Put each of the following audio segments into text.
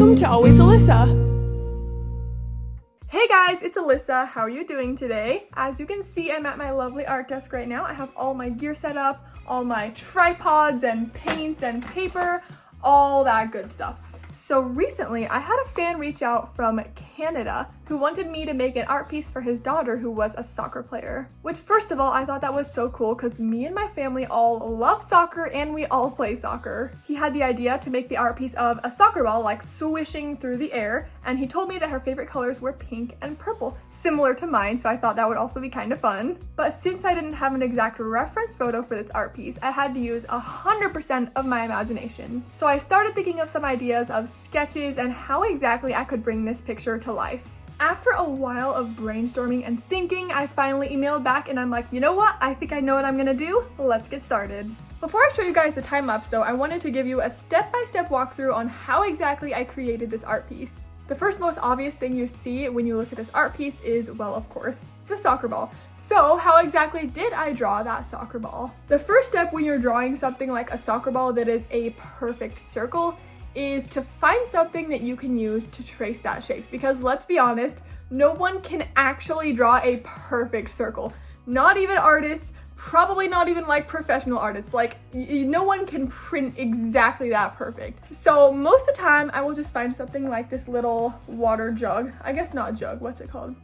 Welcome to Always Alyssa. Hey guys, it's Alyssa. How are you doing today? As you can see, I'm at my lovely art desk right now. I have all my gear set up, all my tripods and paints and paper, all that good stuff. So recently, I had a fan reach out from Canada who wanted me to make an art piece for his daughter who was a soccer player. Which, first of all, I thought that was so cool because me and my family all love soccer and we all play soccer. He had the idea to make the art piece of a soccer ball like swishing through the air, and he told me that her favorite colors were pink and purple, similar to mine, so I thought that would also be kind of fun. But since I didn't have an exact reference photo for this art piece, I had to use 100% of my imagination. So I started thinking of some ideas of sketches and how exactly I could bring this picture to life. After a while of brainstorming and thinking, I finally emailed back and I'm like, you know what? I think I know what I'm gonna do. Let's get started. Before I show you guys the time lapse though, I wanted to give you a step-by-step walkthrough on how exactly I created this art piece. The first most obvious thing you see when you look at this art piece is, well, of course, the soccer ball. So how exactly did I draw that soccer ball? The first step when you're drawing something like a soccer ball that is a perfect circle is to find something that you can use to trace that shape, because let's be honest, no one can actually draw a perfect circle. Not even artists, probably not even like professional artists. Like no one can print exactly that perfect. So most of the time I will just find something like this little water jug. I guess not jug, what's it called?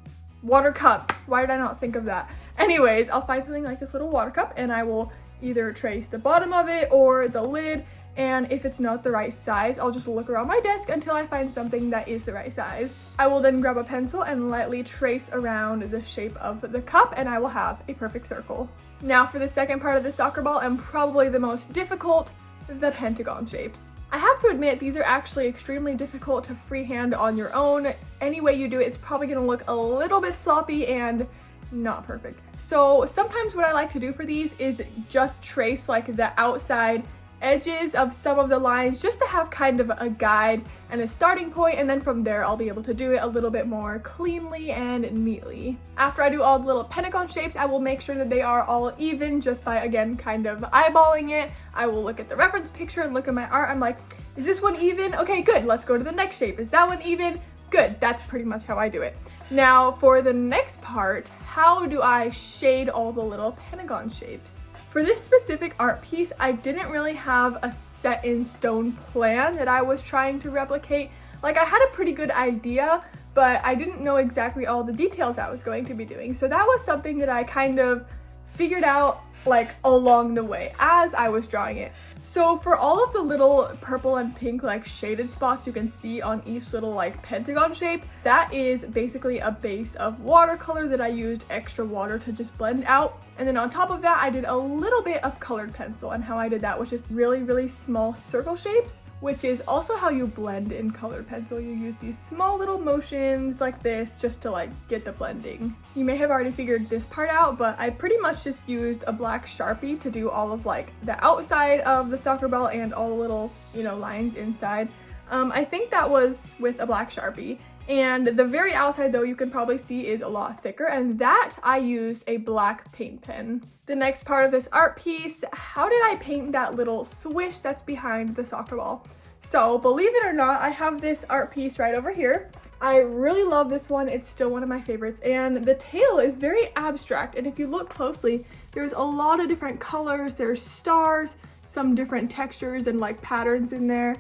Water cup. Why did I not think of that? Anyways, I'll find something like this little water cup and I will either trace the bottom of it or the lid. And if it's not the right size, I'll just look around my desk until I find something that is the right size. I will then grab a pencil and lightly trace around the shape of the cup and I will have a perfect circle. Now for the second part of the soccer ball, and probably the most difficult, the pentagon shapes. I have to admit, these are actually extremely difficult to freehand on your own. Any way you do it, it's probably gonna look a little bit sloppy and not perfect. So sometimes what I like to do for these is just trace like the outside edges of some of the lines just to have kind of a guide and a starting point, and then from there I'll be able to do it a little bit more cleanly and neatly. After I do all the little pentagon shapes, I will make sure that they are all even just by, again, kind of eyeballing it. I will look at the reference picture and look at my art. I'm like, is this one even? Okay, good, let's go to the next shape. Is that one even? Good. That's pretty much how I do it. Now for the next part, how do I shade all the little pentagon shapes? For this specific art piece, I didn't really have a set in stone plan that I was trying to replicate. Like I had a pretty good idea, but I didn't know exactly all the details I was going to be doing. So that was something that I kind of figured out like along the way as I was drawing it. So for all of the little purple and pink like shaded spots you can see on each little like pentagon shape, that is basically a base of watercolor that I used extra water to just blend out. And then on top of that, I did a little bit of colored pencil, and how I did that was just really, really small circle shapes, which is also how you blend in colored pencil. You use these small little motions like this just to like get the blending. You may have already figured this part out, but I pretty much just used a black Sharpie to do all of like the outside of the soccer ball and all the little, you know, lines inside. I think that was with a black Sharpie. And the very outside though, you can probably see is a lot thicker, and that I used a black paint pen. The next part of this art piece, how did I paint that little swish that's behind the soccer ball? So believe it or not, I have this art piece right over here. I really love this one. It's still one of my favorites, and the tail is very abstract, and if you look closely, there's a lot of different colors. There's stars, some different textures and like patterns in there.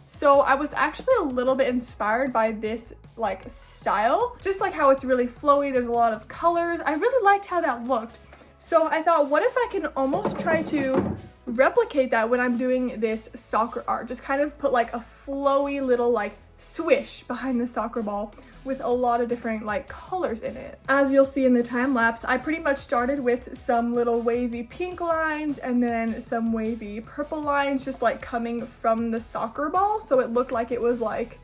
So I was actually a little bit inspired by this like style, just like how it's really flowy. There's a lot of colors. I really liked how that looked. So I thought, what if I can almost try to replicate that when I'm doing this soccer art? Just kind of put like a flowy little like swish behind the soccer ball with a lot of different like colors in it. As you'll see in the time lapse, I pretty much started with some little wavy pink lines and then some wavy purple lines just like coming from the soccer ball, so it looked like it was like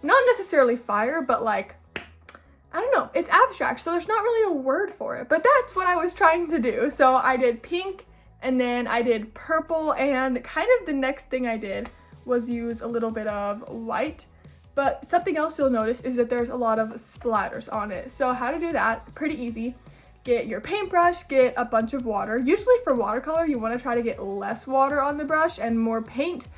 not necessarily fire, but like, I don't know, it's abstract, so there's not really a word for it, but that's what I was trying to do. So I did pink and then I did purple, and kind of the next thing I did was use a little bit of white. But something else you'll notice is that there's a lot of splatters on it. So how to do that? Pretty easy. Get your paintbrush, get a bunch of water. Usually for watercolor, you want to try to get less water on the brush and more paint.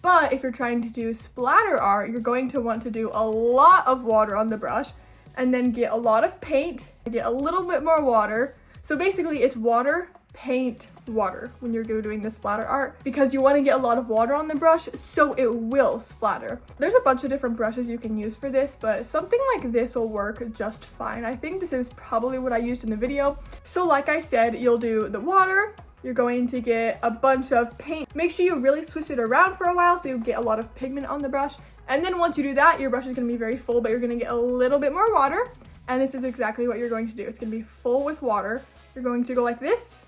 But if you're trying to do splatter art, you're going to want to do a lot of water on the brush and then get a lot of paint, get a little bit more water. So basically it's water, paint, water when you're doing the splatter art, because you want to get a lot of water on the brush so it will splatter. There's a bunch of different brushes you can use for this, but something like this will work just fine. I think this is probably what I used in the video. So like I said, you'll do the water, you're going to get a bunch of paint. Make sure you really switch it around for a while so you get a lot of pigment on the brush. And then once you do that, your brush is going to be very full, but you're going to get a little bit more water. And this is exactly what you're going to do. It's going to be full with water. You're going to go like this,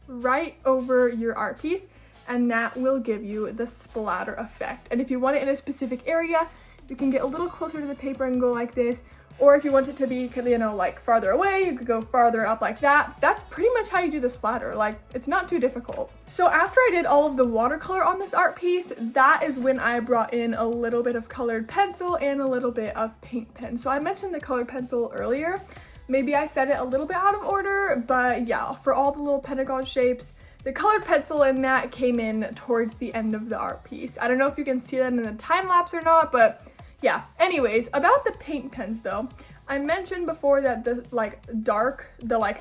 right over your art piece, and that will give you the splatter effect. And if you want it in a specific area, you can get a little closer to the paper and go like this. Or if you want it to be, you know, like farther away, you could go farther up like that. That's pretty much how you do the splatter. Like, it's not too difficult. So after I did all of the watercolor on this art piece, that is when I brought in a little bit of colored pencil and a little bit of paint pen. So I mentioned the colored pencil earlier. Maybe I said it a little bit out of order, but yeah, for all the little pentagon shapes, the colored pencil in that came in towards the end of the art piece. I don't know if you can see that in the time lapse or not, but yeah. Anyways, about the paint pens though, I mentioned before that the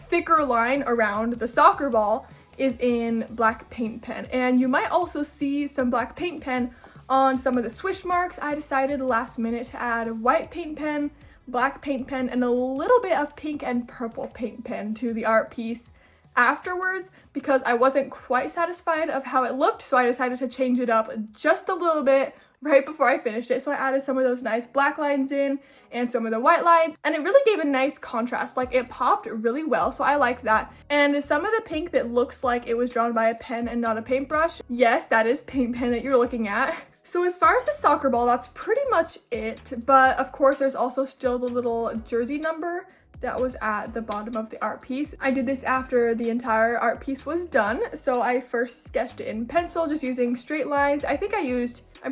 thicker line around the soccer ball is in black paint pen, and you might also see some black paint pen on some of the swish marks. I decided last minute to add white paint pen, black paint pen, and a little bit of pink and purple paint pen to the art piece afterwards because I wasn't quite satisfied of how it looked, so I decided to change it up just a little bit right before I finished it. So I added some of those nice black lines in and some of the white lines, and it really gave a nice contrast. Like, it popped really well, so I liked that. And some of the pink that looks like it was drawn by a pen and not a paintbrush, yes, that is paint pen that you're looking at. So as far as the soccer ball, that's pretty much it. But of course, there's also still the little jersey number that was at the bottom of the art piece. I did this after the entire art piece was done. So I first sketched it in pencil, just using straight lines. I'm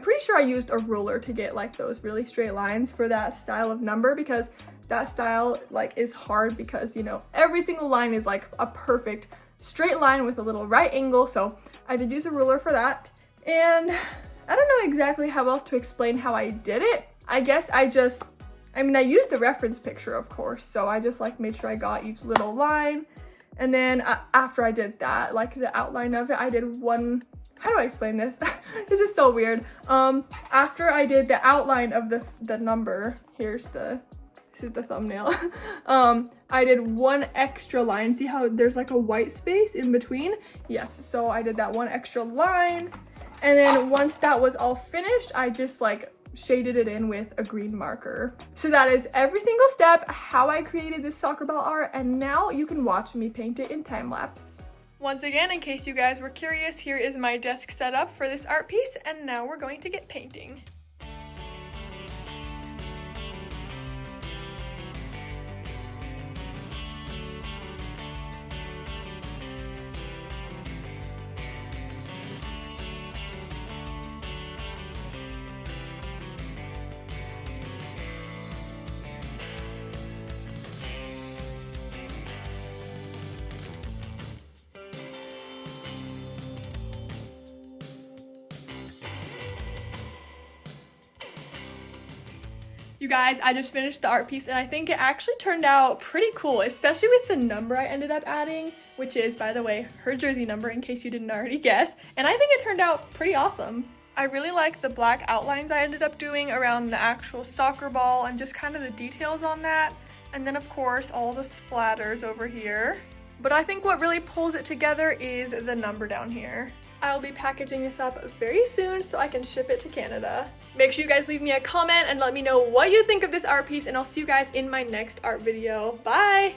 pretty sure I used a ruler to get like those really straight lines for that style of number, because that style like is hard because, you know, every single line is like a perfect straight line with a little right angle. So I did use a ruler for that. And I don't know exactly how else to explain how I did it. I guess I used the reference picture, of course, so I just like made sure I got each little line. And then after I did that, like the outline of it, I did one, how do I explain this? This is so weird. After I did the outline of the number, this is the thumbnail. I did one extra line. See how there's like a white space in between? Yes, so I did that one extra line. And then once that was all finished, I just like shaded it in with a green marker. So that is every single step how I created this soccer ball art, and now you can watch me paint it in time lapse. Once again, in case you guys were curious, here is my desk setup for this art piece, and now we're going to get painting. You guys, I just finished the art piece and I think it actually turned out pretty cool, especially with the number I ended up adding, which is, by the way, her jersey number in case you didn't already guess. And I think it turned out pretty awesome. I really like the black outlines I ended up doing around the actual soccer ball and just kind of the details on that. And then of course, all the splatters over here. But I think what really pulls it together is the number down here. I'll be packaging this up very soon so I can ship it to Canada. Make sure you guys leave me a comment and let me know what you think of this art piece, and I'll see you guys in my next art video. Bye!